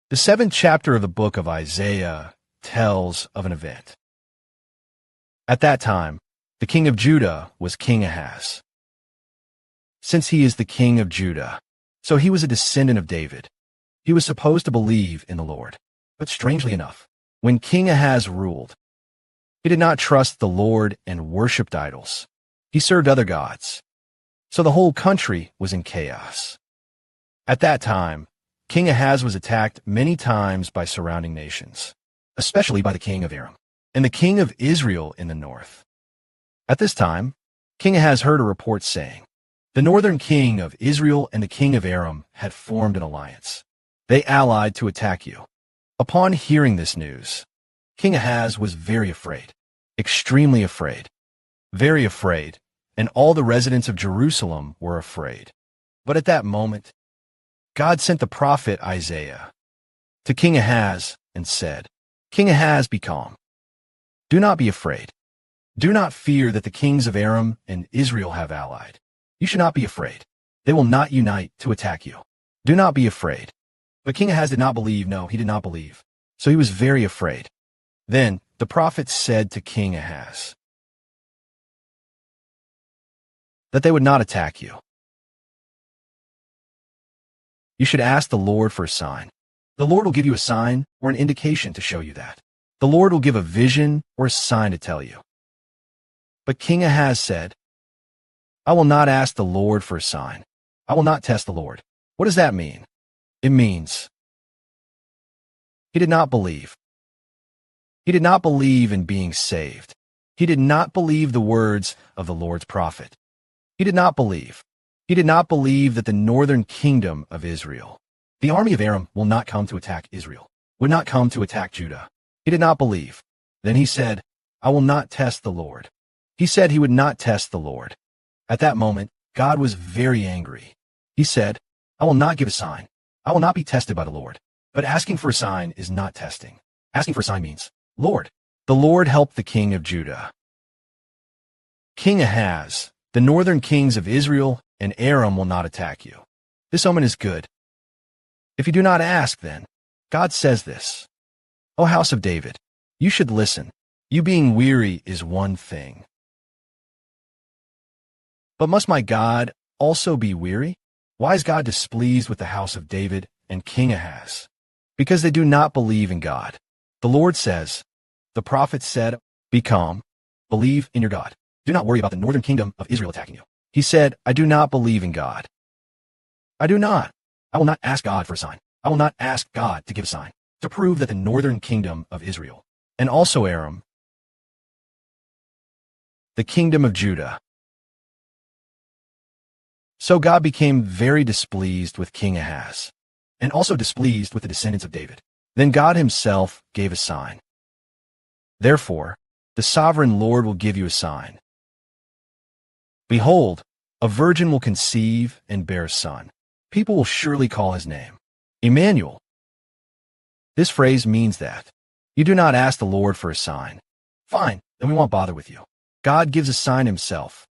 The 7th chapter of the book of Isaiah tells of an event. At that time, the king of Judah was King Ahaz. Since he is the king of Judah, so he was a descendant of David. He was supposed to believe in the Lord. But strangely enough, when King Ahaz ruled, he did not trust the Lord and worshipped idols. He served other gods. So the whole country was in chaos. At that time, King Ahaz was attacked many times by surrounding nations, especially by the king of Aram and the king of Israel in the north. At this time, King Ahaz heard a report saying, the northern king of Israel and the king of Aram had formed an alliance. They allied to attack you. Upon hearing this news, King Ahaz was very afraid, extremely afraid, very afraid, and all the residents of Jerusalem were afraid. But at that moment, God sent the prophet Isaiah to King Ahaz and said, King Ahaz, be calm. Do not be afraid. Do not fear that the kings of Aram and Israel have allied. You should not be afraid. They will not unite to attack you. Do not be afraid. But King Ahaz did not believe. No, he did not believe. So he was very afraid. Then the prophet said to King Ahaz that they would not attack you. You should ask the Lord for a sign. The Lord will give you a sign or an indication to show you that. The Lord will give a vision or a sign to tell you. But King Ahaz said, I will not ask the Lord for a sign. I will not test the Lord. What does that mean? It means he did not believe. He did not believe in being saved. He did not believe the words of the Lord's prophet. He did not believe. He did not believe that the northern kingdom of Israel, the army of Aram, will not come to attack Israel, would not come to attack Judah. He did not believe. Then he said, I will not test the Lord. He said he would not test the Lord. At that moment, God was very angry. He said, I will not give a sign. I will not be tested by the Lord. But asking for a sign is not testing. Asking for a sign means, Lord, the Lord helped the king of Judah. King Ahaz, the northern kings of Israel and Aram will not attack you. This omen is good. If you do not ask, then, God says this, O house of David, you should listen. You being weary is one thing. But must my God also be weary? Why is God displeased with the house of David and King Ahaz? Because they do not believe in God. The Lord says, the prophet said, be calm, believe in your God. Do not worry about the northern kingdom of Israel attacking you. He said, I do not believe in God. I do not. I will not ask God for a sign. I will not ask God to give a sign to prove that the northern kingdom of Israel, and also Aram, the kingdom of Judah. So God became very displeased with King Ahaz, and also displeased with the descendants of David. Then God himself gave a sign. Therefore, the sovereign Lord will give you a sign. Behold, a virgin will conceive and bear a son. People will surely call his name Emmanuel. This phrase means that you do not ask the Lord for a sign. Fine, then we won't bother with you. God gives a sign himself.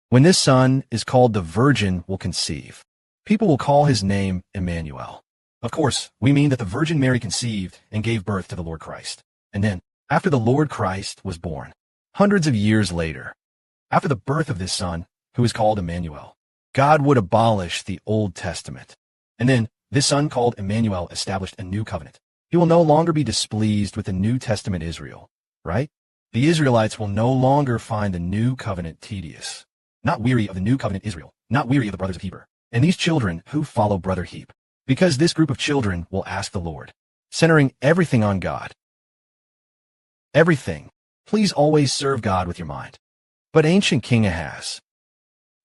When this son is called, the virgin will conceive. People will call his name Emmanuel. Of course, we mean that the Virgin Mary conceived and gave birth to the Lord Christ. And then, after the Lord Christ was born, hundreds of years later, after the birth of this son, who is called Emmanuel, God would abolish the Old Testament. And then, this son called Emmanuel established a new covenant. He will no longer be displeased with the New Testament Israel, right? The Israelites will no longer find the new covenant tedious. Not weary of the new covenant Israel, not weary of the brothers of Hebrew, and these children who follow brother Heap. Because this group of children will ask the Lord, centering everything on God. Everything. Please always serve God with your mind. But ancient King Ahaz,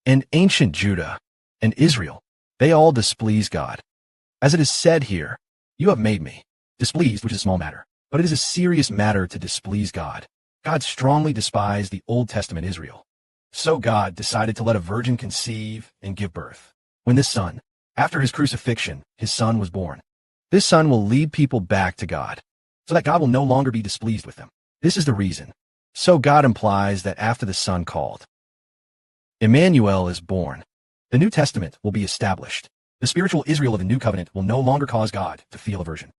and ancient Judah, and Israel, they all displease God. As it is said here, you have made me displeased, which is a small matter, but it is a serious matter to displease God. God strongly despised the Old Testament Israel. So God decided to let a virgin conceive and give birth. When this son, after his crucifixion, his son was born, this son will lead people back to God, so that God will no longer be displeased with them. This is the reason. So God implies that after the son called Emmanuel is born, the New Testament will be established. The spiritual Israel of the New Covenant will no longer cause God to feel aversion.